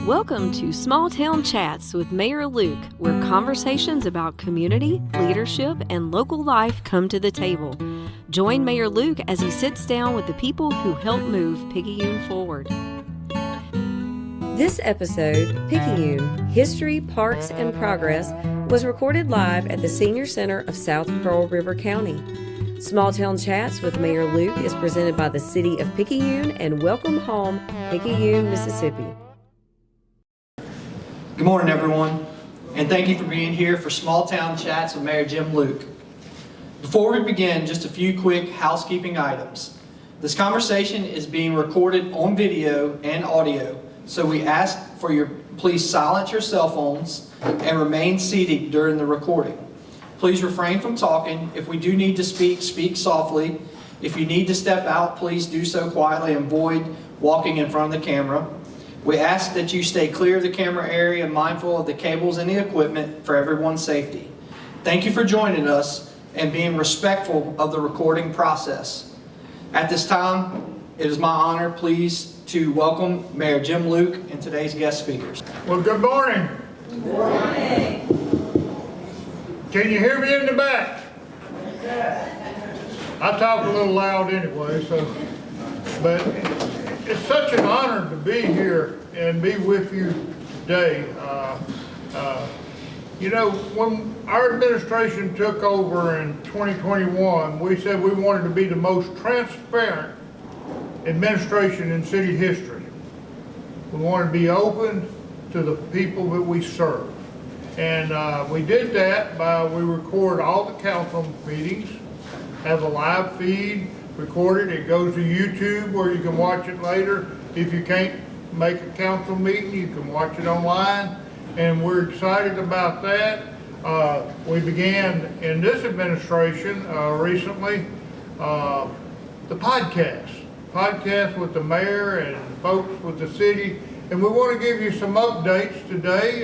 Welcome to Small Town Chats with Mayor Luke, where conversations about community, leadership, and local life come to the table. Join Mayor Luke as he sits down with the people who help move Picayune forward. This episode, Picayune, History, Parks, and Progress, was recorded live at the Senior Center of South Pearl River County. Small Town Chats with Mayor Luke is presented by the City of Picayune and Welcome Home, Picayune, Mississippi. Good morning, everyone, and thank you for being here for Small Town Chats with Mayor Jim Luke. Before we begin, just a few quick housekeeping items. This conversation is being recorded on video and audio, so we ask for your please silence your cell phones and remain seated during the recording. Please refrain from talking. If we do need to speak, speak softly. If you need to step out, please do so quietly and avoid walking in front of the camera. We ask that you stay clear of the camera area and mindful of the cables and the equipment for everyone's safety. Thank you for joining us and being respectful of the recording process. At this time, it is my honor, please, to welcome Mayor Jim Luke and today's guest speakers. Well, good morning. Good morning. Can you hear me in the back? I talk a little loud anyway, but it's such an honor to be here and be with you today. You know, when our administration took over in 2021, we said we wanted to be the most transparent administration in city history. We wanted to be open to the people that we serve. And we did that by, we record all the council meetings, have a live feed, recorded. It goes to YouTube where you can watch it later. If you can't make a council meeting, you can watch it online. And we're excited about that. We began in this administration recently the podcast with the mayor and folks with the city. And we want to give you some updates today.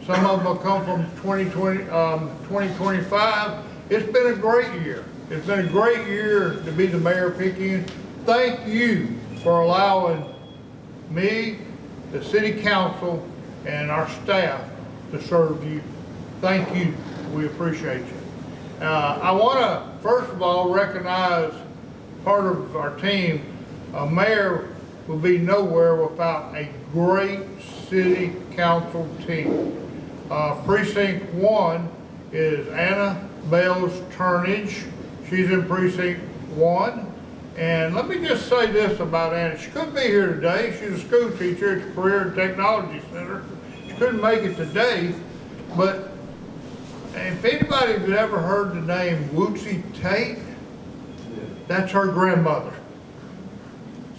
Some of them will come from 2025. It's been a great year. It's been a great year to be the mayor of Picayune. Thank you for allowing me, the city council, and our staff to serve you. Thank you. We appreciate you. I want to, first of all, recognize part of our team. A mayor will be nowhere without a great city council team. Precinct 1 is Anna Bales Turnage. She's in Precinct 1. And let me just say this about Anna. She couldn't be here today. She's a school teacher at the Career and Technology Center. She couldn't make it today. But if anybody has ever heard the name Wootsy Tate, that's her grandmother.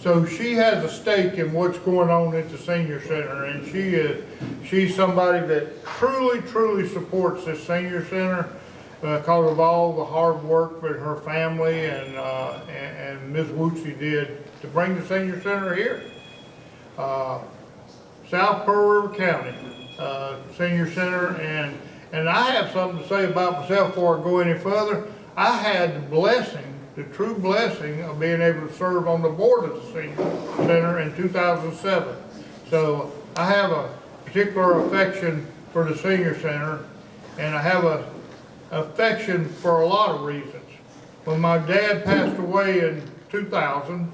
So she has a stake in what's going on at the Senior Center, and she's somebody that truly supports this Senior Center because of all the hard work that her family and Ms. Wootsy did to bring the Senior Center here. South Pearl River County Senior Center, and I have something to say about myself before I go any further. I had the blessing, the true blessing of being able to serve on the board of the Senior Center in 2007. So I have a particular affection for the Senior Center, and I have a affection for a lot of reasons. When my dad passed away in 2000,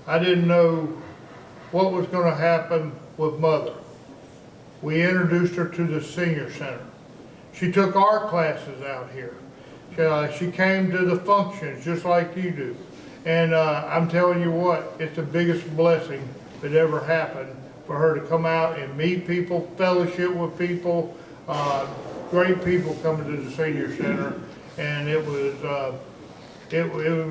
I didn't know what was going to happen with Mother. We introduced her to the Senior Center. She took art classes out here. She came to the functions just like you do. And I'm telling you what, it's the biggest blessing that ever happened for her to come out and meet people, fellowship with people, great people coming to the Senior Center. And it was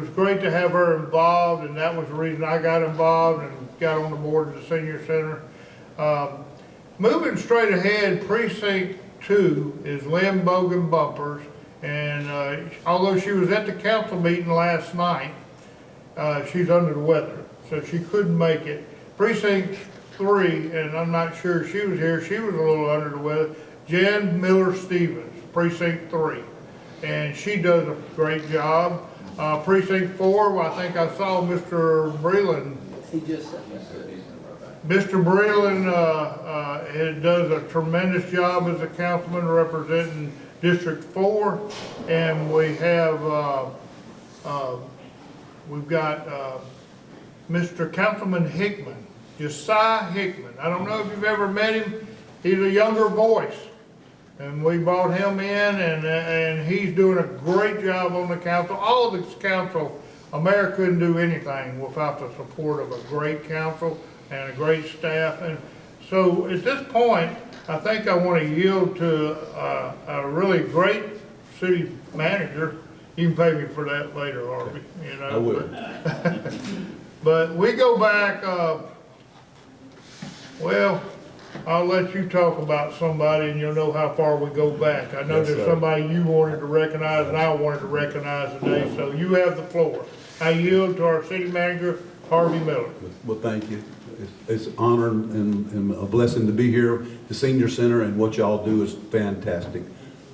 great to have her involved, and that was the reason I got involved and got on the board of the Senior Center. Moving straight ahead, Precinct 2 is Lynn Bogan Bumpers. And although she was at the council meeting last night, she's under the weather, so she couldn't make it. Precinct 3, and I'm not sure she was here, she was a little under the weather. Jan Miller-Stevens, Precinct 3, and she does a great job. Precinct 4, I think I saw Mr. Breland. He just said Mr. Breland does a tremendous job as a councilman representing District 4, and we have we've got Mr. Councilman Hickman, Josiah Hickman. I don't know if you've ever met him. He's a younger voice, and we brought him in, and he's doing a great job on the council. All of this council, a mayor couldn't do anything without the support of a great council and a great staff. And so at this point, I think I want to yield to a really great city manager. You can pay me for that later, Harvey. You know. I will. But we go back. Well, I'll let you talk about somebody, and you'll know how far we go back. I know Yes, there's sir. somebody you wanted to recognize, and I wanted to recognize today. So you have the floor. I yield to our city manager, Harvey Miller. Well, thank you. It's an honor and a blessing to be here. The Senior Center and what y'all do is fantastic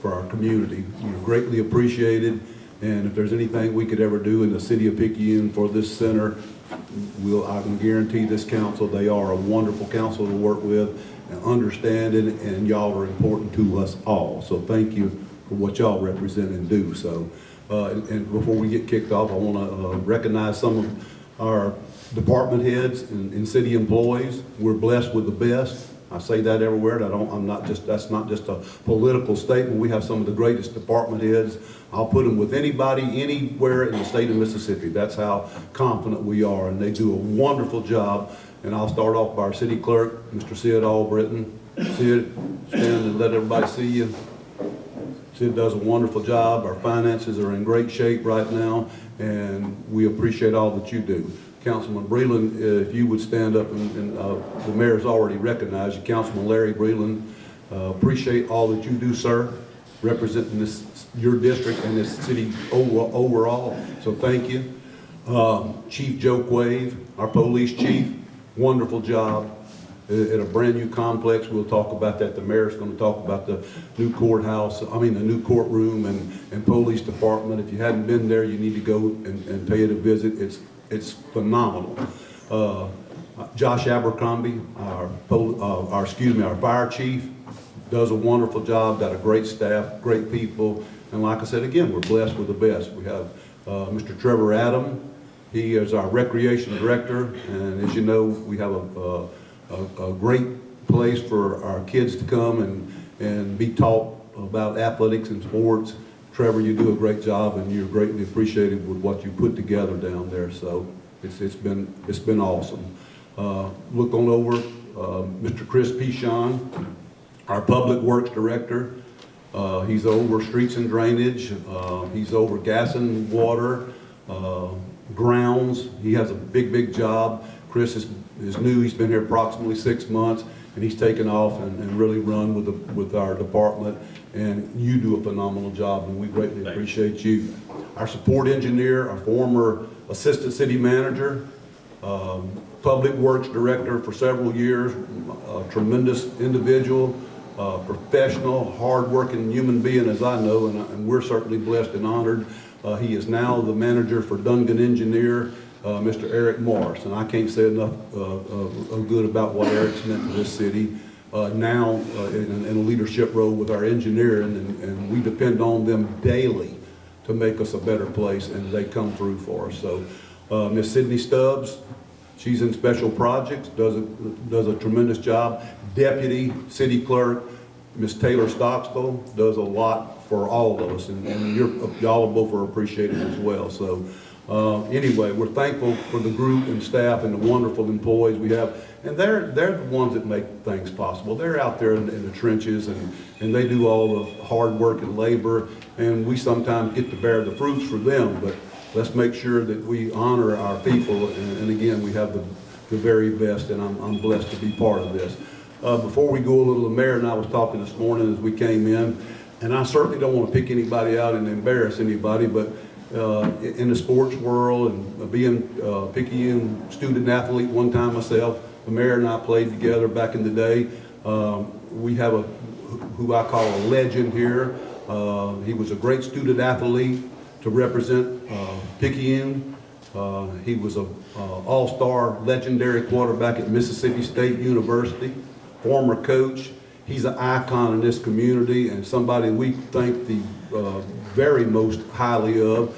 for our community. You're greatly appreciated, and if there's anything we could ever do in the city of Picayune for this center, I can guarantee this council, they are a wonderful council to work with and understanding, and y'all are important to us all. So thank you for what y'all represent and do. So, and before we get kicked off, I want to recognize some of our department heads and city employees. We're blessed with the best. I say that everywhere. That's not just a political statement. We have some of the greatest department heads. I'll put them with anybody, anywhere in the state of Mississippi. That's how confident we are, and they do a wonderful job. And I'll start off by our city clerk, Mr. Sid Albritton. Sid, stand and let everybody see you. Sid does a wonderful job. Our finances are in great shape right now, and we appreciate all that you do. Councilman Breland, if you would stand up, and the mayor's already recognized you. Councilman Larry Breland, appreciate all that you do, sir, representing your district and this city overall, so thank you. Chief Joe Quave, our police chief, wonderful job at a brand new complex. We'll talk about that. The mayor's going to talk about the new the new courtroom and police department. If you hadn't been there, you need to go and pay it a visit. It's phenomenal. Josh Abercrombie, our fire chief, does a wonderful job, got a great staff, great people, and like I said again, we're blessed with the best. We have Mr. Trevor Adam. He is our recreation director, and as you know, we have a great place for our kids to come and be taught about athletics and sports. Trevor, you do a great job, and you're greatly appreciated with what you put together down there. So it's been awesome. Look on over Mr. Chris Pichon, our public works director. He's over streets and drainage. He's over gas and water, grounds. He has a big job. Chris is new. He's been here approximately 6 months, and he's taken off and really run with our department. And you do a phenomenal job, and we greatly appreciate you. Our support engineer, our former assistant city manager, public works director for several years, a tremendous individual, professional, hard-working human being, as I know, and we're certainly blessed and honored. He is now the manager for Dungan Engineer, Mr. Eric Morris, and I can't say enough good about what Eric's meant to this city. Now in a leadership role with our engineering, and we depend on them daily to make us a better place, and they come through for us. So Miss Sydney Stubbs, she's in special projects, does a tremendous job. Deputy City Clerk, Miss Taylor Stockstill, does a lot for all of us, and y'all both are appreciated as well. So anyway, we're thankful for the group and staff and the wonderful employees we have. And they're the ones that make things possible. They're out there in the trenches, and they do all the hard work and labor, and we sometimes get to bear the fruits for them, but let's make sure that we honor our people, and again, we have the very best, and I'm blessed to be part of this. Before we go a little, the mayor and I was talking this morning as we came in, and I certainly don't want to pick anybody out and embarrass anybody, but in the sports world and being a Picayune student athlete one time myself, the mayor and I played together back in the day. We have who I call a legend here. He was a great student athlete to represent Picayune. He was a all-star legendary quarterback at Mississippi State University, former coach. He's an icon in this community and somebody we think the very most highly of.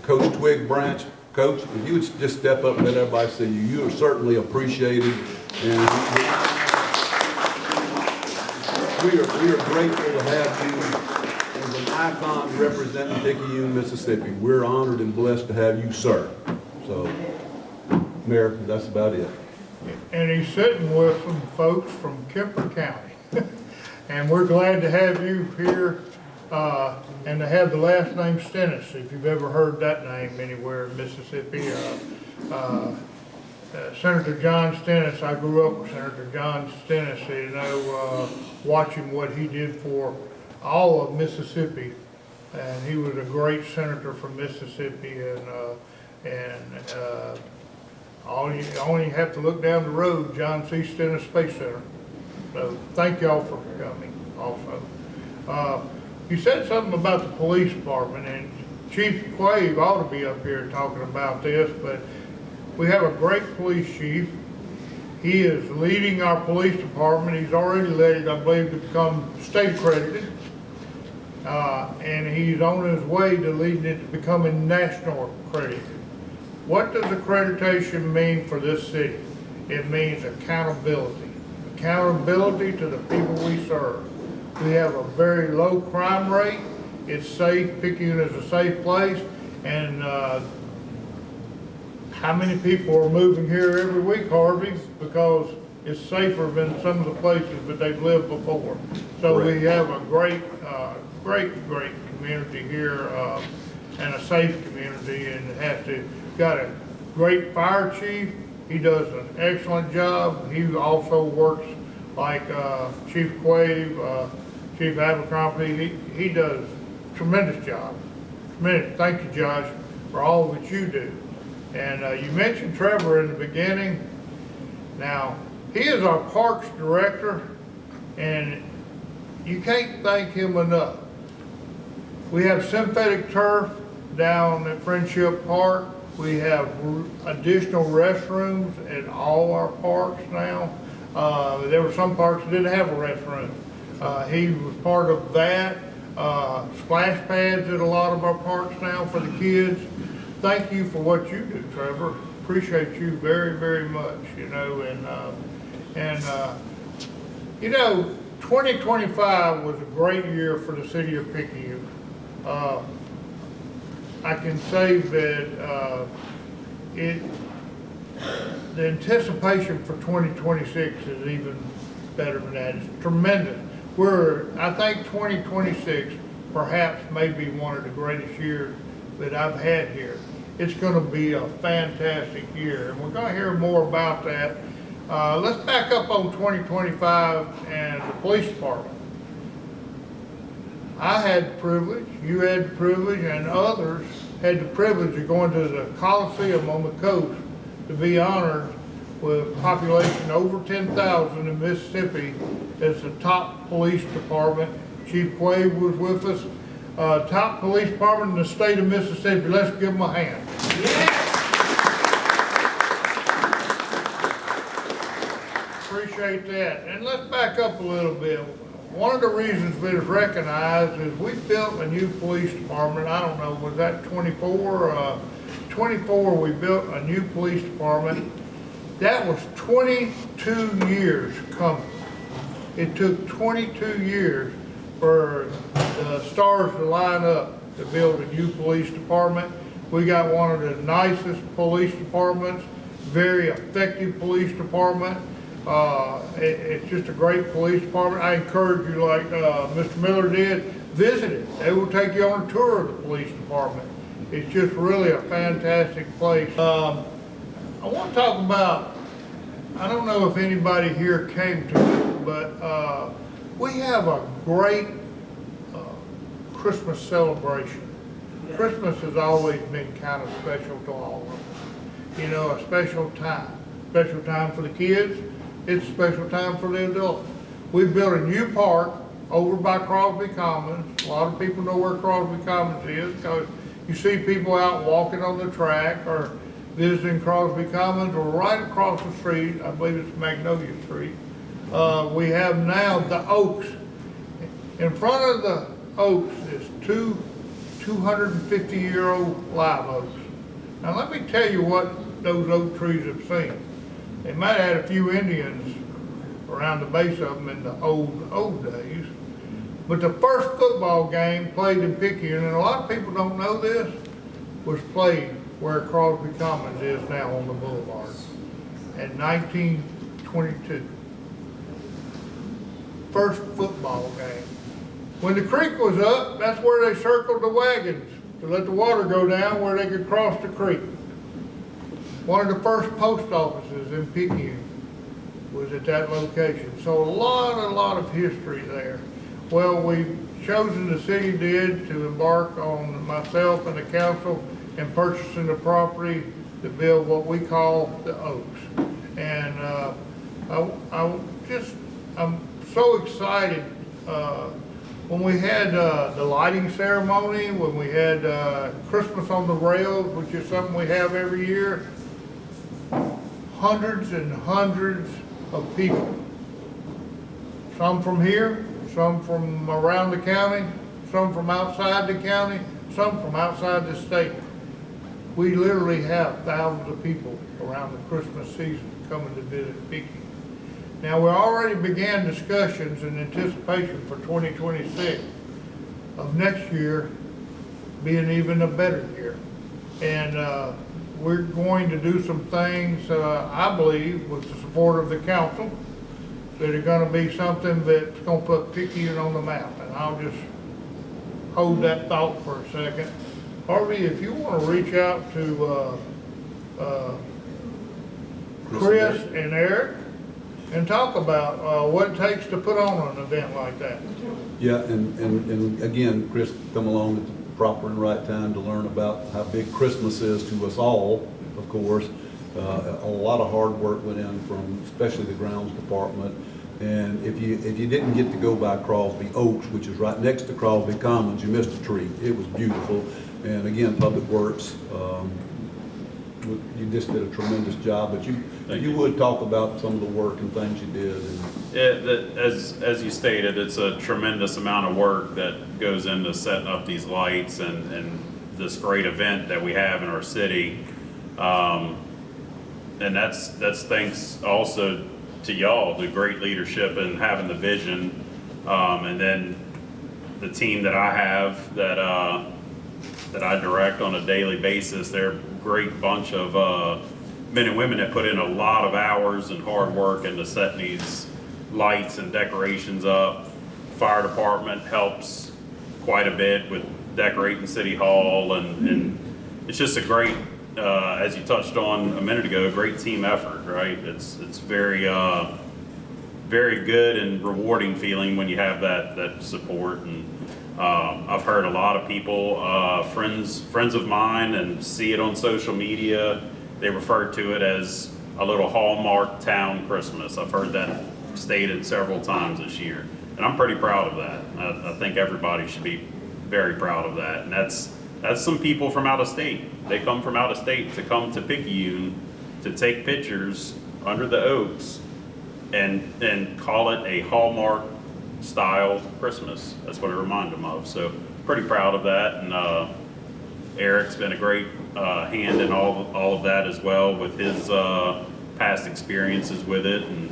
Coach Twig Branch. Coach, if you would just step up and let everybody see you, you are certainly appreciated. And we are grateful to have you as an icon representing Picayune, Mississippi. We're honored and blessed to have you, sir. So, Mayor, that's about it. And he's sitting with some folks from Kemper County. And we're glad to have you here, and to have the last name Stennis, if you've ever heard that name anywhere in Mississippi. Senator John Stennis, I grew up with Senator John Stennis, you know, watching what he did for all of Mississippi. And he was a great senator from Mississippi, and only have to look down the road, John C. Stennis Space Center. So thank y'all for coming also. You said something about the police department, and Chief Quave ought to be up here talking about this, but we have a great police chief. He is leading our police department. He's already led it, I believe, to become state accredited. And he's on his way to leading it to becoming national accredited. What does accreditation mean for this city? It means accountability. Accountability to the people we serve. We have a very low crime rate. It's safe. Picayune is a safe place. And how many people are moving here every week, Harvey? Because it's safer than some of the places that they've lived before. So Correct. We have a great community here, and a safe community, and got a great fire chief. He does an excellent job. He also works like Chief Quave, Chief Abercrombie. He does a tremendous job. Tremendous. Thank you, Josh, for all that you do. And you mentioned Trevor in the beginning. Now, he is our parks director, and you can't thank him enough. We have synthetic turf down at Friendship Park. We have additional restrooms in all our parks now. There were some parks that didn't have a restroom. He was part of that. Splash pads at a lot of our parks now for the kids. Thank you for what you do, Trevor. Appreciate you very, very much, you know, and 2025 was a great year for the city of Picayune. I can say that the anticipation for 2026 is even better than that. It's tremendous. I think 2026 perhaps may be one of the greatest years that I've had here. It's going to be a fantastic year, and we're going to hear more about that. Let's back up on 2025 and the police department. I had the privilege, you had the privilege, and others had the privilege of going to the Coliseum on the coast to be honored with a population over 10,000 in Mississippi as the top police department. Chief Quave was with us. Top police department in the state of Mississippi. Let's give them a hand. Appreciate that. And let's back up a little bit. One of the reasons it was recognized is we built a new police department. I don't know, was that 24? 24, we built a new police department. That was 22 years coming. It took 22 years for the stars to line up to build a new police department. We got one of the nicest police departments, very effective police department. It's just a great police department. I encourage you, like Mr. Miller did, visit it. They will take you on a tour of the police department. It's just really a fantastic place. I want to talk about, I don't know if anybody here came to it, but we have a great Christmas celebration. Yeah. Christmas has always been kind of special to all of us. You know, a special time. Special time for the kids. It's a special time for the adults. We built a new park over by Crosby Commons. A lot of people know where Crosby Commons is because you see people out walking on the track, or visiting Crosby Commons, or right across the street, I believe it's Magnolia Street, we have now the Oaks. In front of the Oaks is two 250-year-old live oaks. Now let me tell you what those oak trees have seen. They might have had a few Indians around the base of them in the old days, but the first football game played in Picayune, and a lot of people don't know this, was played where Crosby Commons is now on the boulevard in 1922. First football game. When the creek was up, that's where they circled the wagons to let the water go down where they could cross the creek. One of the first post offices in Picayune was at that location. So a lot of history there. Well, we've chosen, the city did, to embark on, myself and the council, in purchasing the property to build what we call the Oaks. And I'm so excited when we had the lighting ceremony, when we had Christmas on the Rails, which is something we have every year. Hundreds and hundreds of people. Some from here, some from around the county, some from outside the county, some from outside the state. We literally have thousands of people around the Christmas season coming to visit Picayune. Now, we already began discussions in anticipation for 2026 of next year being even a better year. And we're going to do some things, I believe, with the support of the council, that are going to be something that's going to put Picayune on the map. And I'll just hold that thought for a second. Harvey, if you want to reach out to Chris and Eric and talk about what it takes to put on an event like that. Yeah, and again, Chris come along at the proper and right time to learn about how big Christmas is to us all, of course. A lot of hard work went in from especially the grounds department. And if you didn't get to go by Crosby Oaks, which is right next to Crosby Commons, you missed a treat. It was beautiful. And again, Public Works, you just did a tremendous job, but you would talk about some of the work and things you did. And as you stated, it's a tremendous amount of work that goes into setting up these lights and this great event that we have in our city. And that's thanks also to y'all, the great leadership and having the vision. And then the team that I have that I direct on a daily basis, they're a great bunch of men and women that put in a lot of hours and hard work into setting these lights and decorations up. Fire department helps quite a bit with decorating City Hall, and it's just a great, as you touched on a minute ago, a great team effort, right? It's very very good and rewarding feeling when you have that support. And I've heard a lot of people, friends of mine, and see it on social media. They refer to it as a little Hallmark town Christmas. I've heard that stated several times this year, and I'm pretty proud of that. I think everybody should be very proud of that. And that's some people from out of state. They come from out of state to come to Picayune to take pictures under the oaks and call it a Hallmark style Christmas. That's what it reminded them of. So pretty proud of that. And Eric's been a great hand in all of that as well, with his past experiences with it, and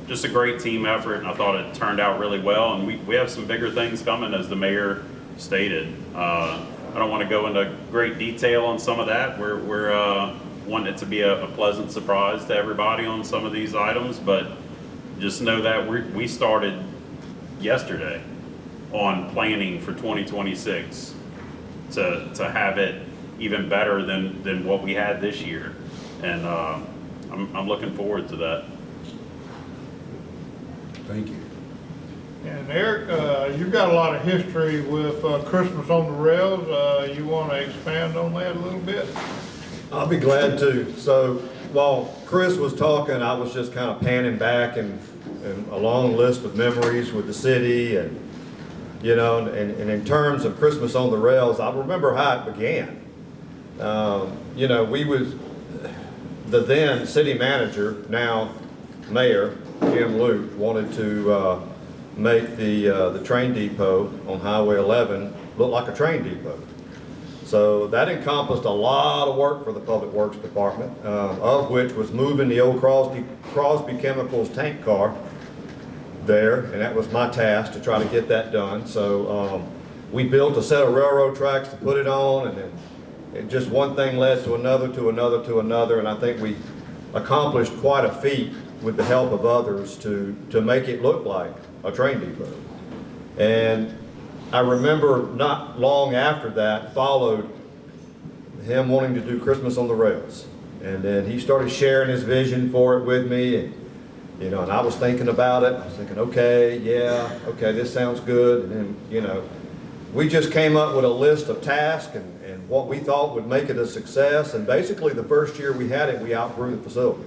just a great team effort. And I thought it turned out really well. And we have some bigger things coming, as the mayor stated. I don't want to go into great detail on some of that. We're wanting it to be a pleasant surprise to everybody on some of these items, but just know that we started yesterday on planning for 2026 to have it even better than what we had this year. And I'm looking forward to that. thank you. And Eric, you've got a lot of history with Christmas on the Rails. You want to expand on that a little bit? I'll be glad to. So while Chris was talking, I was just kind of panning back and a long list of memories with the city, and you know, and in terms of Christmas on the Rails, I remember how it began. You know, the then city manager, now mayor, Jim Luke, wanted to make the train depot on Highway 11 look like a train depot. So that encompassed a lot of work for the Public Works Department, of which was moving the old Crosby Chemicals tank car there, and that was my task to try to get that done. So we built a set of railroad tracks to put it on, and then just one thing led to another, to another, to another, and I think we accomplished quite a feat with the help of others to make it look like a train depot. And I remember not long after that followed him wanting to do Christmas on the Rails. And then he started sharing his vision for it with me, and and I was thinking about it. I was thinking, okay, yeah, okay, this sounds good. And then, we just came up with a list of tasks and what we thought would make it a success. And basically the first year we had it, we outgrew the facility.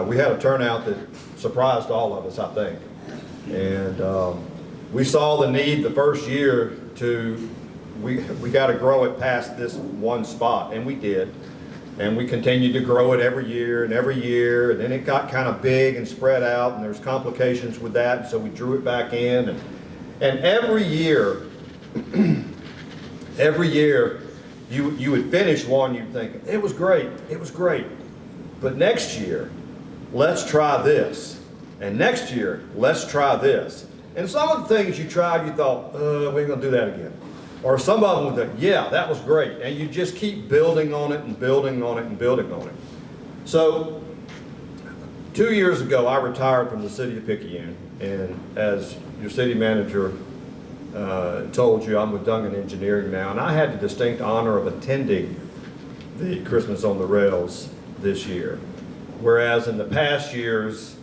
We had a turnout that surprised all of us, I think. And we saw the need the first year we got to grow it past this one spot, and we did. And we continued to grow it every year, and then it got kind of big and spread out, and there's complications with that, so we drew it back in. And every year, you would finish one, you'd think, it was great, but next year, let's try this. And next year, let's try this. And some of the things you tried, you thought, we ain't gonna do that again. Or some of them would think, yeah, that was great. And you just keep building on it and building on it and building on it. So 2 years ago, I retired from the city of Picayune. And as your city manager told you, I'm with Duncan Engineering now. And I had the distinct honor of attending the Christmas on the Rails this year. Whereas in the past years,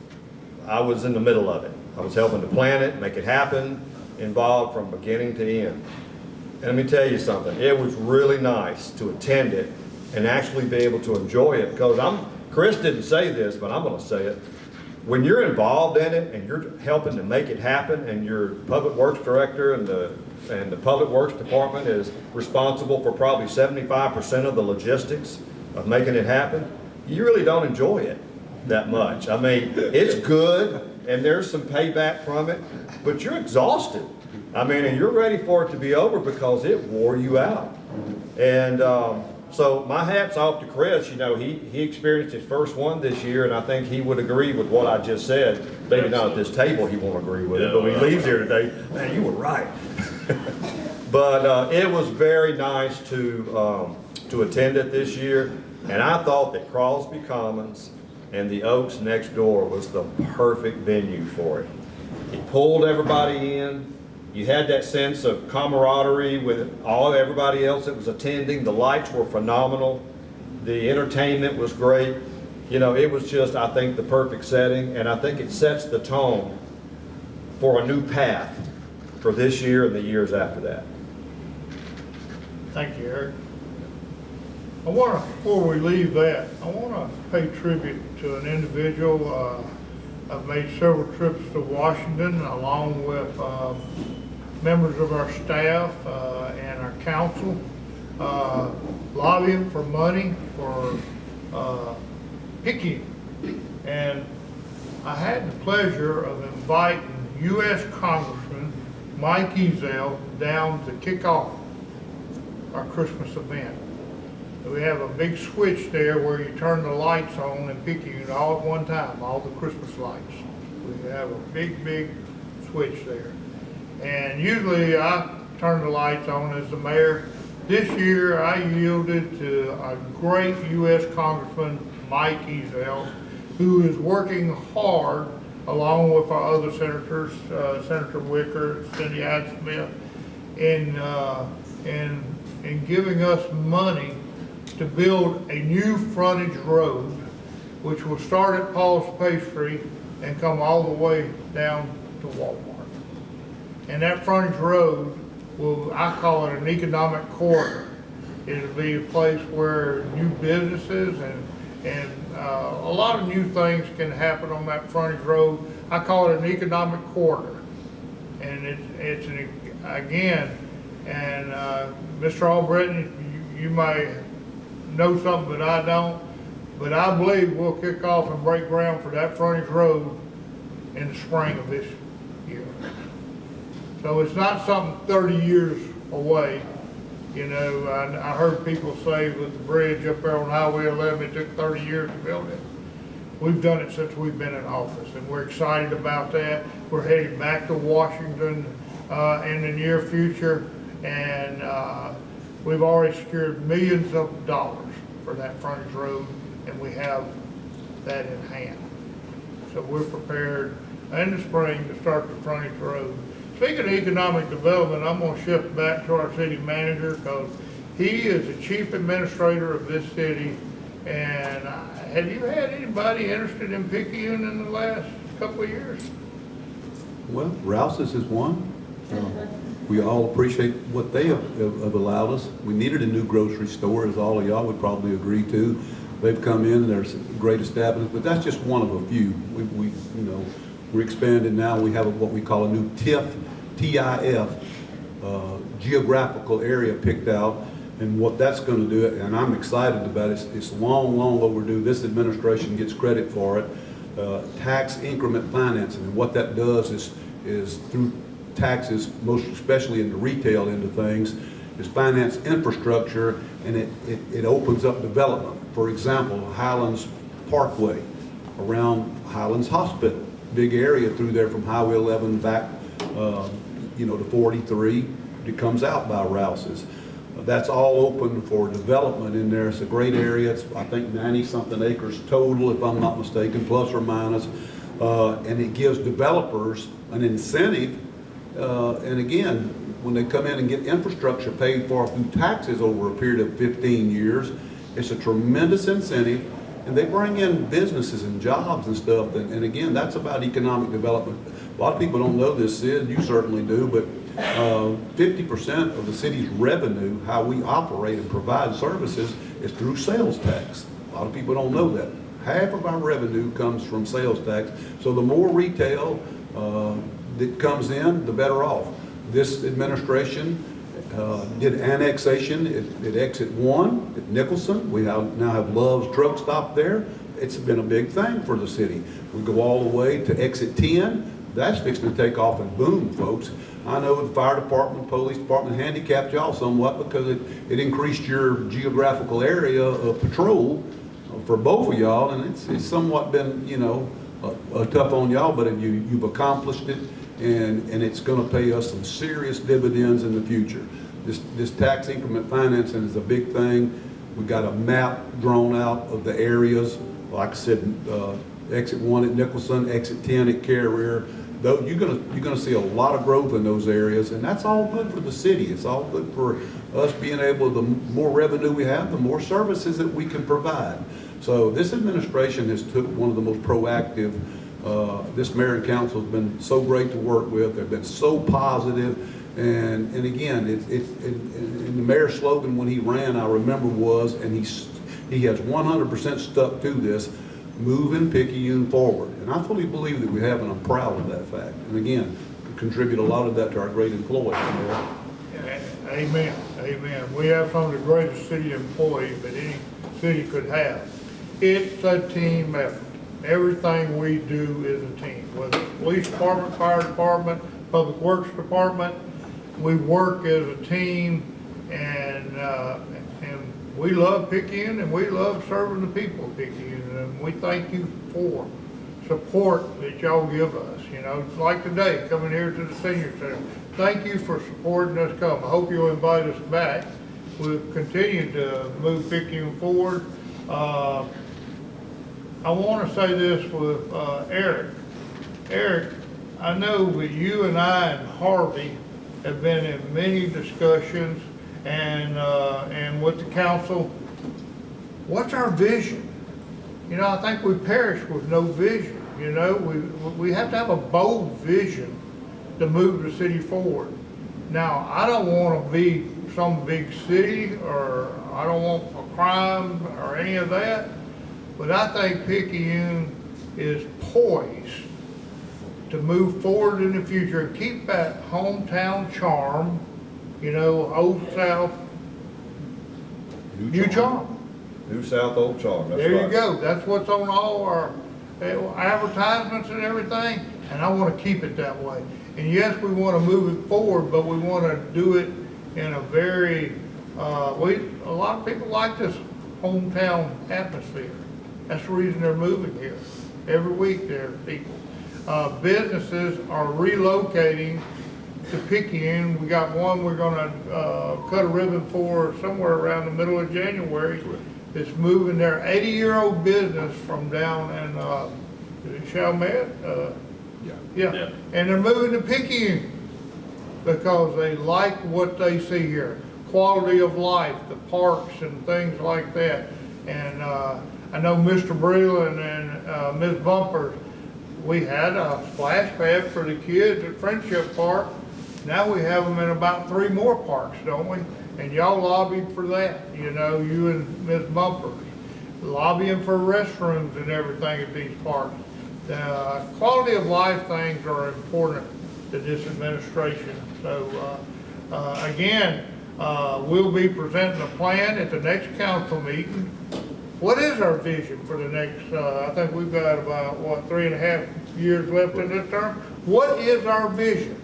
I was in the middle of it. I was helping to plan it, make it happen, involved from beginning to end. And let me tell you something, it was really nice to attend it and actually be able to enjoy it, because Chris didn't say this, but I'm gonna say it. When you're involved in it and you're helping to make it happen, and your public works director and the public works department is responsible for probably 75% of the logistics of making it happen, you really don't enjoy it that much. I mean, it's good and there's some payback from it, but you're exhausted. I mean, and you're ready for it to be over because it wore you out. And so my hat's off to Chris. He experienced his first one this year, and I think he would agree with what I just said. Maybe not at this table he won't agree with it, but when he leaves here today, man, you were right. But it was very nice to attend it this year, and I thought that Crosby Commons and the Oaks next door was the perfect venue for it. It pulled everybody in. You had that sense of camaraderie with everybody else that was attending. The lights were phenomenal. The entertainment was great. It was just, I think, the perfect setting, and I think it sets the tone for a new path for this year and the years after that. Thank you, Eric. Before we leave that, I want to pay tribute to an individual. I've made several trips to Washington along with members of our staff and our council, lobbying for money for Picayune. And I had the pleasure of inviting U.S. Congressman Mike Ezell down to kick off our Christmas event. We have a big switch there where you turn the lights on in Picayune all at one time, all the Christmas lights. We have a big switch there. And usually I turn the lights on as the mayor. This year I yielded to a great U.S. Congressman, Mike Ezell, who is working hard along with our other senators, Senator Wicker, Cindy Smith, in giving us money to build a new frontage road, which will start at Paul's Pastry and come all the way down to Walmart. And that frontage road I call it an economic corridor. It'll be a place where new businesses and a lot of new things can happen on that frontage road. I call it an economic corridor. And it's again, and Mr. Albritton, you may know something that I don't. But I believe we'll kick off and break ground for that frontage road in the spring of this year. So it's not something 30 years away. You know, I heard people say with the bridge up there on Highway 11, it took 30 years to build it. We've done it since we've been in office, and we're excited about that. We're headed back to Washington in the near future, and we've already secured millions of dollars for that frontage road, and we have that in hand. So we're prepared in the spring to start the frontage road. Speaking of economic development, I'm going to shift back to our city manager because he is the chief administrator of this city. And have you had anybody interested in Picayune in the last couple of years? Well, Rouse's is one. We all appreciate what they have allowed us. We needed a new grocery store, as all of y'all would probably agree to. They've come in and there's great establishments, but that's just one of a few. We're expanding now. We have what we call a new TIF, geographical area picked out. And what that's going to do, and I'm excited about it, it's long overdue. This administration gets credit for it. Tax increment financing, and what that does is through taxes, most especially in the retail end of things, is finance infrastructure, and it opens up development. For example, Highlands Parkway around Highlands Hospital, big area through there from Highway 11 back, to 43. It comes out by Rouse's. That's all open for development in there. It's a great area. It's, I think, 90-something acres total, if I'm not mistaken, plus or minus. And it gives developers an incentive. And again, when they come in and get infrastructure paid for through taxes over a period of 15 years, it's a tremendous incentive. And they bring in businesses and jobs and stuff. And again, that's about economic development. A lot of people don't know this, Sid, you certainly do, but 50% of the city's revenue, how we operate and provide services, is through sales tax. A lot of people don't know that. Half of our revenue comes from sales tax. So the more retail that comes in, the better off. This administration did annexation at Exit 1 at Nicholson. We now have Love's Truck Stop there. It's been a big thing for the city. We go all the way to Exit 10. That's fixing to take off and boom, folks. I know the fire department, police department handicapped y'all somewhat because it increased your geographical area of patrol for both of y'all, and it's somewhat been, tough on y'all, but you've accomplished it, and it's going to pay us some serious dividends in the future. This tax increment financing is a big thing. We've got a map drawn out of the areas, like I said, Exit 1 at Nicholson, Exit 10 at Carrier. Though you're gonna see a lot of growth in those areas, and that's all good for the city. It's all good for us being able. The more revenue we have, the more services that we can provide. So this administration has took one of the most proactive. This mayor and council has been so great to work with. They've been so positive, and again, and the mayor's slogan when he ran, I remember, was, and he has 100% stuck to this. Moving Picayune forward. And I fully believe that we have, and I'm proud of that fact. And again, contribute a lot of that to our great employees. Amen. Amen. We have some of the greatest city employees that any city could have. It's a team effort. Everything we do is a team. Whether it's police department, fire department, public works department, we work as a team, and we love Picayune, and we love serving the people of Picayune. And we thank you for support that y'all give us. Like today, coming here to the senior center. Thank you for supporting us come. I hope you'll invite us back. We'll continue to move Picayune forward. I want to say this with Eric. Eric, I know that you and I and Harvey have been in many discussions and with the council. What's our vision? I think we perish with no vision. We have to have a bold vision to move the city forward. Now, I don't want to be some big city, or I don't want a crime or any of that, but I think Picayune is poised to move forward in the future and keep that hometown charm, Old South, new charm. New South Old Charm, that's There you right. go. That's what's on all our advertisements and everything, and I want to keep it that way. And yes, we want to move it forward, but we want to do it in a very, a lot of people like this hometown atmosphere. That's the reason they're moving here. Every week there are people. Businesses are relocating to Picayune. We got one we're gonna cut a ribbon for somewhere around the middle of January. It's moving their 80-year-old business from down in, is it Chalmette? Yeah. And they're moving to Picayune because they like what they see here. Quality of life, the parks and things like that. And I know Mr. Breland and Ms. Bumpers, we had a splash pad for the kids at Friendship Park. Now we have them in about 3 more parks, don't we? And y'all lobbied for that, you know, you and Ms. Bumpers. Lobbying for restrooms and everything at these parks. Quality of life things are important to this administration. So again, we'll be presenting a plan at the next council meeting. What is our vision for the next, I think we've got about, 3.5 years left in this term? What is our vision?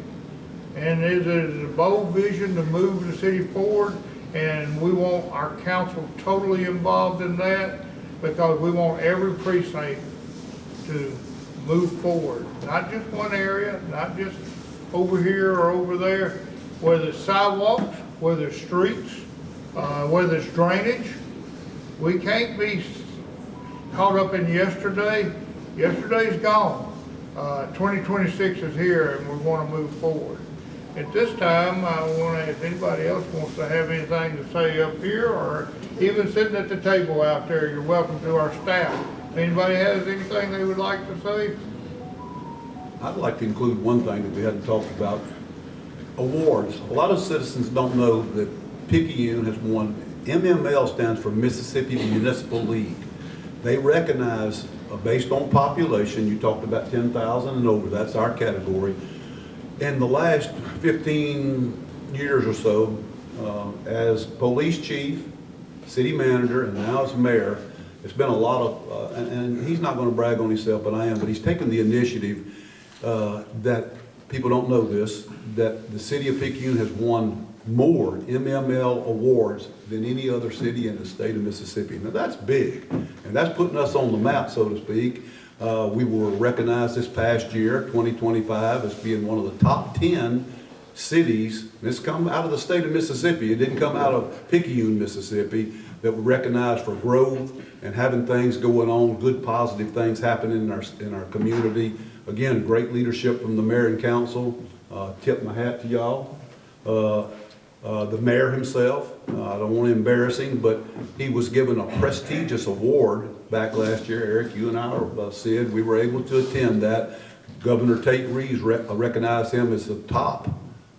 And is it a bold vision to move the city forward? And we want our council totally involved in that because we want every precinct to move forward. Not just one area, not just over here or over there. Whether it's sidewalks, whether it's streets, whether it's drainage. We can't be caught up in yesterday. Yesterday's gone. 2026 is here and we want to move forward. At this time, I want to, if anybody else wants to have anything to say up here or even sitting at the table out there, you're welcome to our staff. If anybody has anything they would like to say? I'd like to include one thing that we hadn't talked about, awards. A lot of citizens don't know that Picayune has won, MML stands for Mississippi Municipal League. They recognize, based on population, you talked about 10,000 and over, that's our category. In the last 15 years or so, as police chief, city manager, and now as mayor, it's been a lot of, and he's not going to brag on himself, but I am, but he's taken the initiative that people don't know this, that the city of Picayune has won more MML awards than any other city in the state of Mississippi. Now that's big, and that's putting us on the map, so to speak. We were recognized this past year, 2025, as being one of the top 10 cities. This come out of the state of Mississippi. It didn't come out of Picayune, Mississippi, that were recognized for growth and having things going on, good positive things happening in our community. Again, great leadership from the mayor and council. Tip my hat to y'all. The mayor himself, I don't want to embarrass him, but he was given a prestigious award back last year. Eric, you and I, Sid, we were able to attend that. Governor Tate Reeves recognized him as the top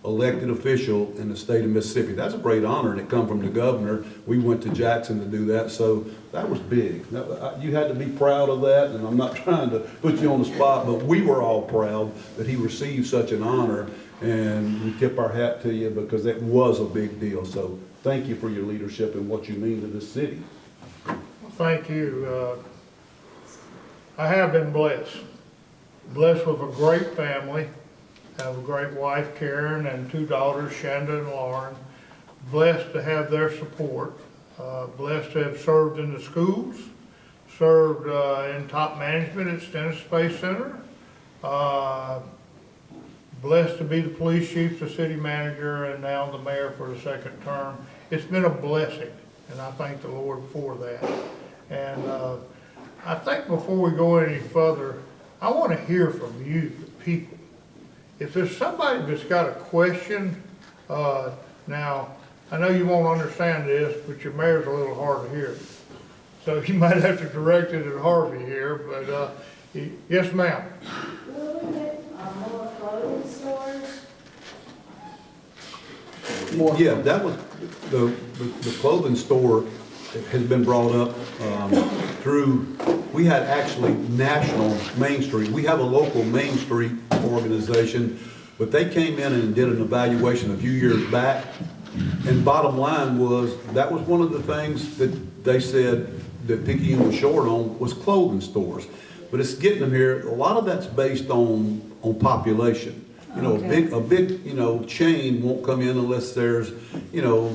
elected official in the state of Mississippi. That's a great honor, and it come from the governor. We went to Jackson to do that, so that was big. You had to be proud of that, and I'm not trying to put you on the spot, but we were all proud that he received such an honor, and we tip our hat to you because it was a big deal. So thank you for your leadership and what you mean to this city. Thank you. I have been blessed with a great family. I have a great wife, Karen, and 2 daughters, Shanda and Lauren. Blessed to have their support. Blessed to have served in the schools, served in top management at Stennis Space Center. Blessed to be the police chief, the city manager, and now the mayor for the 2nd term. It's been a blessing, and I thank the Lord for that. And I think before we go any further, I want to hear from you, the people. If there's somebody that's got a question, now, I know you won't understand this, but your mayor's a little hard to hear. So you might have to direct it at Harvey here, but yes, ma'am. Will we get more clothing stores? Yeah, that was, the clothing store has been brought up through, we had actually national Main Street. We have a local Main Street organization, but they came in and did an evaluation a few years back, And bottom line was, that was one of the things that they said that Picayune was short on, was clothing stores. But it's getting them here, a lot of that's based on population. You know, Okay. a big, you know, chain won't come in unless there's, you know,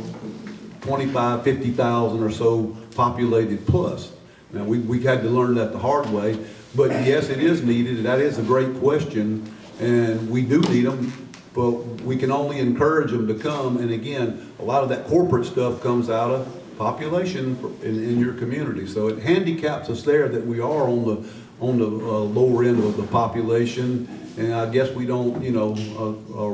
25, 50,000 or so populated plus. Now, we had to learn that the hard way, but yes, it is needed, and that is a great question, and we do need them, but we can only encourage them to come, and again, a lot of that corporate stuff comes out of population in your community, so it handicaps us there that we are on the lower end of the population, and I guess we don't, you know,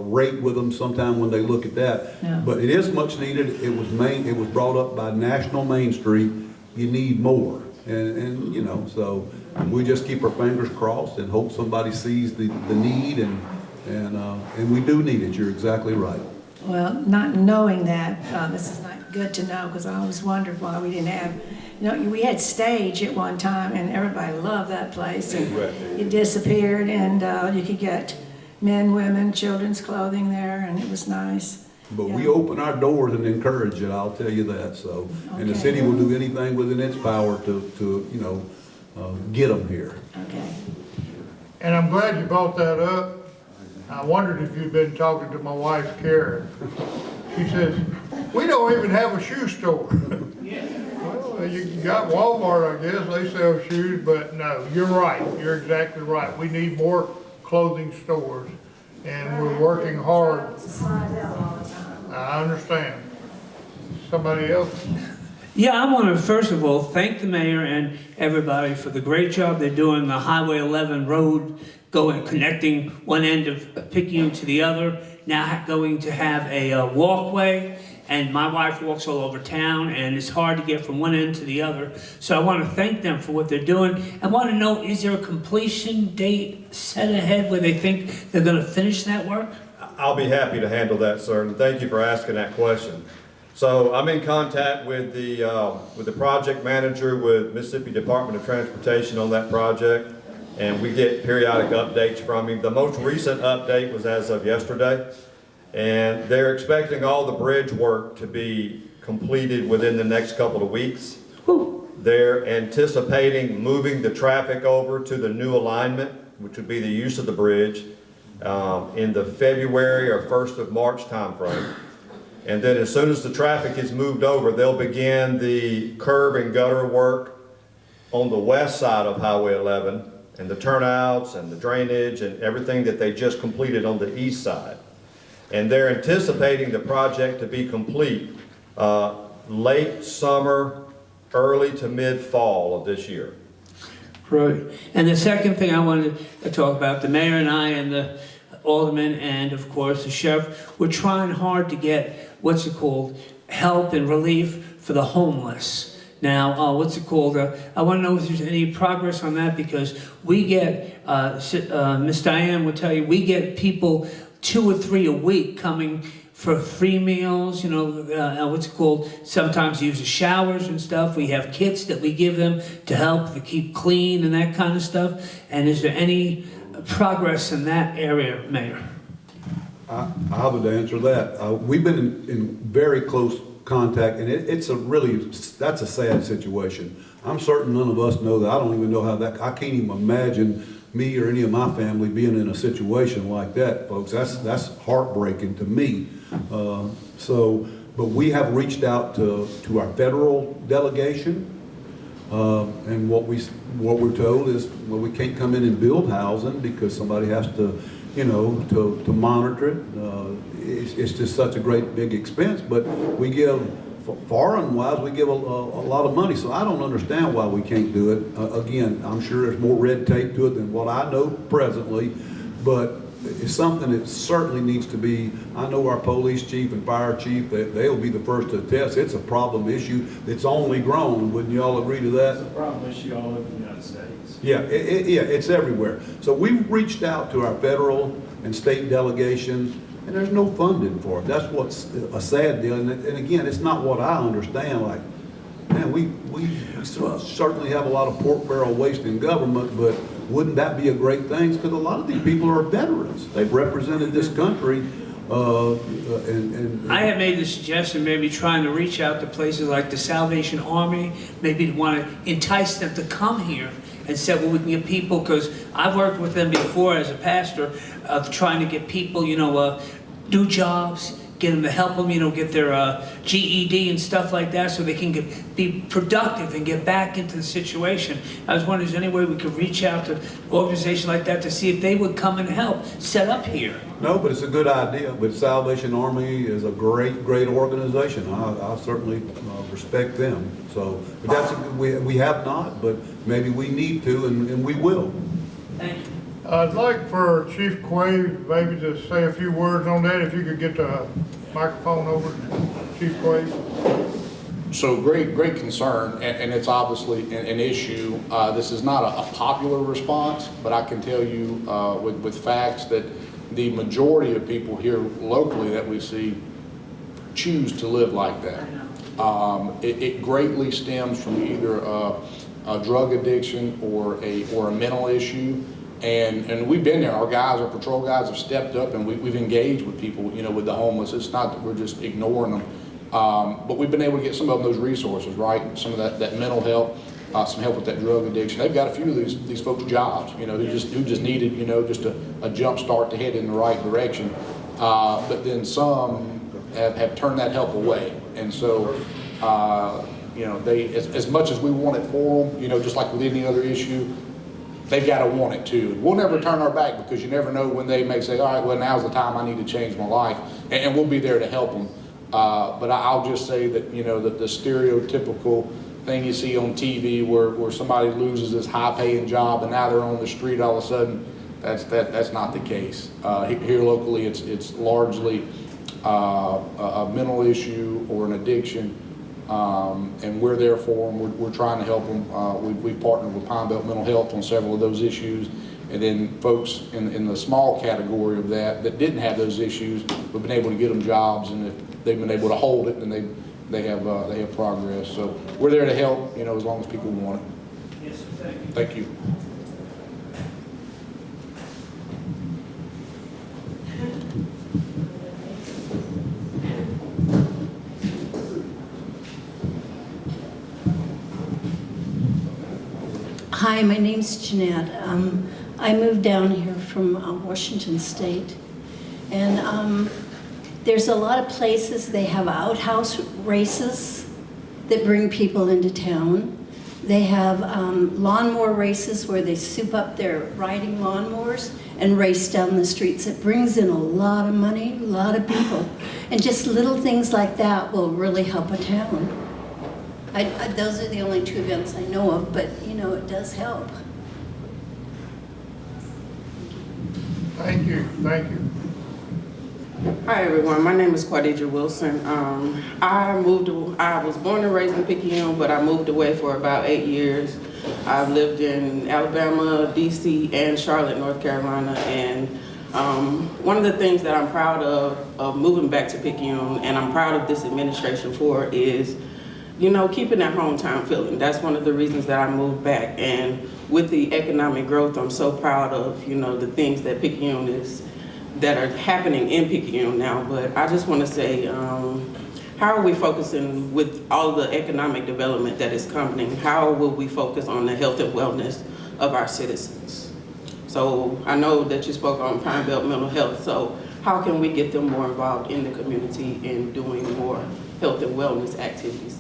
rate with them sometime when they look at that. Yeah. But it is much needed. It was brought up by National Main Street. You need more, and you know, so we just keep our fingers crossed and hope somebody sees the need, and we do need it. You're exactly right. Well, not knowing that, this is not good to know, because I always wondered why we didn't have, you know, we had Stage at one time, and everybody loved that place, and it disappeared, and you could get men, women, children's clothing there, and it was nice. But Yeah. we open our doors and encourage it, I'll tell you that, so. And the Okay. city will do anything within its power to you know, get them here. Okay. And I'm glad you brought that up. I wondered if you'd been talking to my wife, Karen. She says, we don't even have a shoe store. Well, you got Walmart, I guess, they sell shoes, but no, you're right, you're exactly right. We need more clothing stores, and we're working hard. Supplies out all the time. I understand. Somebody else? Yeah, I want to first of all thank the mayor and everybody for the great job they're doing the Highway 11 road connecting one end of Picayune to the other. Now going to have a walkway, and my wife walks all over town, and it's hard to get from one end to the other. So I want to thank them for what they're doing. I want to know, is there a completion date set ahead where they think they're going to finish that work? I'll be happy to handle that, sir, and thank you for asking that question. So I'm in contact with the project manager with Mississippi Department of Transportation on that project, and we get periodic updates from him. The most recent update was as of yesterday, and they're expecting all the bridge work to be completed within the next couple of weeks. They're anticipating moving the traffic over to the new alignment, which would be the use of the bridge, in the February or 1st of March timeframe. And then as soon as the traffic is moved over, they'll begin the curb and gutter work on the west side of Highway 11, and the turnouts and the drainage and everything that they just completed on the east side. And they're anticipating the project to be complete late summer, early to mid-fall of this year. Right. And the second thing I wanted to talk about, the mayor and I and the alderman and of course the sheriff, we're trying hard to get, help and relief for the homeless. Now, I want to know if there's any progress on that, because we get, Miss Diane will tell you, we get people 2 or 3 a week coming for free meals, you know, sometimes use the showers and stuff. We have kits that we give them to help to keep clean and that kind of stuff. And is there any progress in that area, Mayor? I would answer that. We've been in very close contact, and that's a sad situation. I'm certain none of us know that. I don't even know how that, I can't even imagine me or any of my family being in a situation like that, folks. That's heartbreaking to me. But we have reached out to our federal delegation, and what we're told is, well, we can't come in and build housing because somebody has to, you know, to monitor it. It's just such a great big expense, but we give, foreign-wise, we give a lot of money, so I don't understand why we can't do it. Again, I'm sure there's more red tape to it than what I know presently, but it's something that certainly needs to be, I know our police chief and fire chief, they'll be the first to attest. It's a problem issue that's only grown. Wouldn't you all agree to that? It's a problem issue all over the United States. Yeah, it's everywhere. So we've reached out to our federal and state delegations, and there's no funding for it. That's what's a sad deal. And again, it's not what I understand. Like, man, we certainly have a lot of pork barrel waste in government, but wouldn't that be a great thing? Because a lot of these people are veterans. They've represented this country and I had made the suggestion, maybe trying to reach out to places like the Salvation Army, maybe to want to entice them to come here and say, well, we can get people, because I've worked with them before as a pastor, of trying to get people, new jobs, get them to help them, get their GED and stuff like that, so they can be productive and get back into the situation. I was wondering, is there any way we could reach out to an organization like that to see if they would come and help set up here? no, but it's a good idea. But Salvation Army is a great organization. I certainly respect them. So, but we have not, but maybe we need to, and we will. Thank you. I'd like for Chief Quaid maybe to say a few words on that, if you could get the microphone over to Chief Quaid. So great concern, and it's obviously an issue. This is not a popular response, but I can tell you with facts that the majority of people here locally that we see choose to live like that. It greatly stems from either a drug addiction or a mental issue. And we've been there. Our guys, our patrol guys have stepped up, and we've engaged with people, with the homeless. It's not that we're just ignoring them. But we've been able to get some of those resources, right? Some of that mental help, some help with that drug addiction. They've got a few of these folks jobs, who just needed, just a jump start to head in the right direction. But then some have turned that help away. And so, they, as much as we want it for them, just like with any other issue, they've got to want it too. We'll never turn our back, because you never know when they may say, all right, well, now's the time I need to change my life. And we'll be there to help them. But I'll just say that, that the stereotypical thing you see on TV where somebody loses this high-paying job and now they're on the street all of a sudden, that's not the case. Here locally, it's largely a mental issue or an addiction. And we're there for them. We're trying to help them. We've partnered with Pine Belt Mental Health on several of those issues. And then folks in the small category of that didn't have those issues, we've been able to get them jobs, and if they've been able to hold it, and they have progress. So we're there to help, as long as people want it. Yes, thank you. Thank you. Hi, my name's Jeanette. I moved down here from Washington State, and there's a lot of places they have outhouse races that bring people into town. They have lawnmower races where they soup up their riding lawnmowers and race down the streets. It brings in a lot of money, a lot of people, and just little things like that will really help a town. Those are the only two events I know of, but it does help. Thank you, thank you. Hi everyone, my name is Quadidra Wilson. I was born and raised in Picayune, but I moved away for about 8 years. I've lived in Alabama, DC, and Charlotte, North Carolina, and one of the things that I'm proud of moving back to Picayune, and I'm proud of this administration for, is keeping that hometown feeling. That's one of the reasons that I moved back. And with the economic growth, I'm so proud of, the things that that are happening in Picayune now. But I just want to say, how are we focusing with all the economic development that is coming? How will we focus on the health and wellness of our citizens? So I know that you spoke on Pine Belt Mental Health. So how can we get them more involved in the community and doing more health and wellness activities?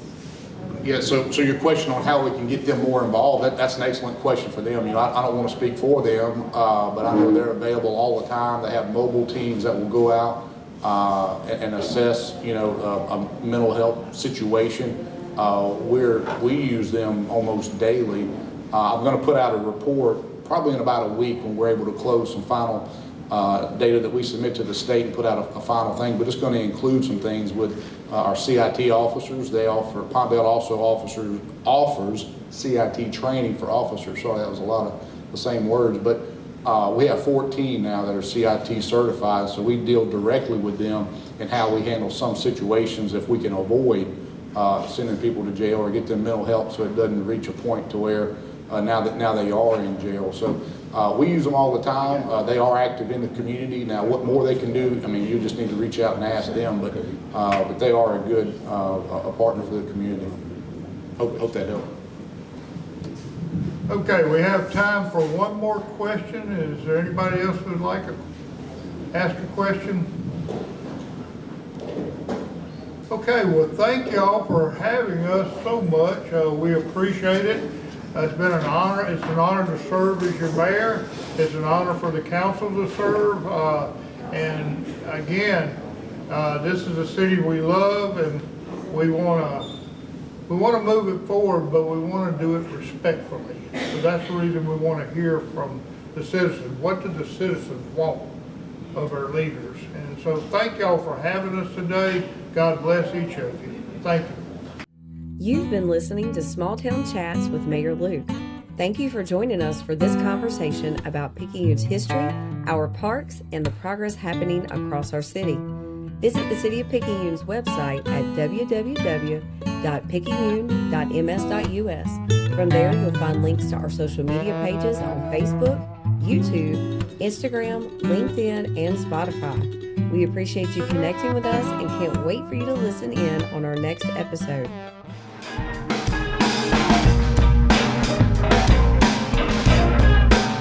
Yeah, so your question on how we can get them more involved, that's an excellent question for them. I don't want to speak for them, but I know they're available all the time. They have mobile teams that will go out and assess, a mental health situation. We use them almost daily. I'm going to put out a report probably in about a week when we're able to close some final data that we submit to the state and put out a final thing, but it's going to include some things with our CIT officers. Pine Belt also offers CIT training for officers. Sorry, that was a lot of the same words, but we have 14 now that are CIT certified, so we deal directly with them in how we handle some situations if we can avoid sending people to jail or get them mental help so it doesn't reach a point to where now they are in jail. So We use them all the time. They are active in the community. Now, what more they can do, I mean, you just need to reach out and ask them, but they are a good a partner for the community. Hope that helped. Okay, we have time for one more question. Is there anybody else who would like to ask a question? Okay, well, thank y'all for having us so much. We appreciate it. It's been an honor. It's an honor to serve as your mayor. It's an honor for the council to serve. And again, this is a city we love, and we want to move it forward, but we want to do it respectfully. So that's the reason we want to hear from the citizens. What do the citizens want of our leaders? And so thank y'all for having us today. God bless each of you. Thank you. You've been listening to Small Town Chats with Mayor Luke. Thank you for joining us for this conversation about Picayune's history, our parks, and the progress happening across our city. Visit the City of Picayune's website at www.picayune.ms.us. From there, you'll find links to our social media pages on Facebook, YouTube, Instagram, LinkedIn, and Spotify. We appreciate you connecting with us and can't wait for you to listen in on our next episode.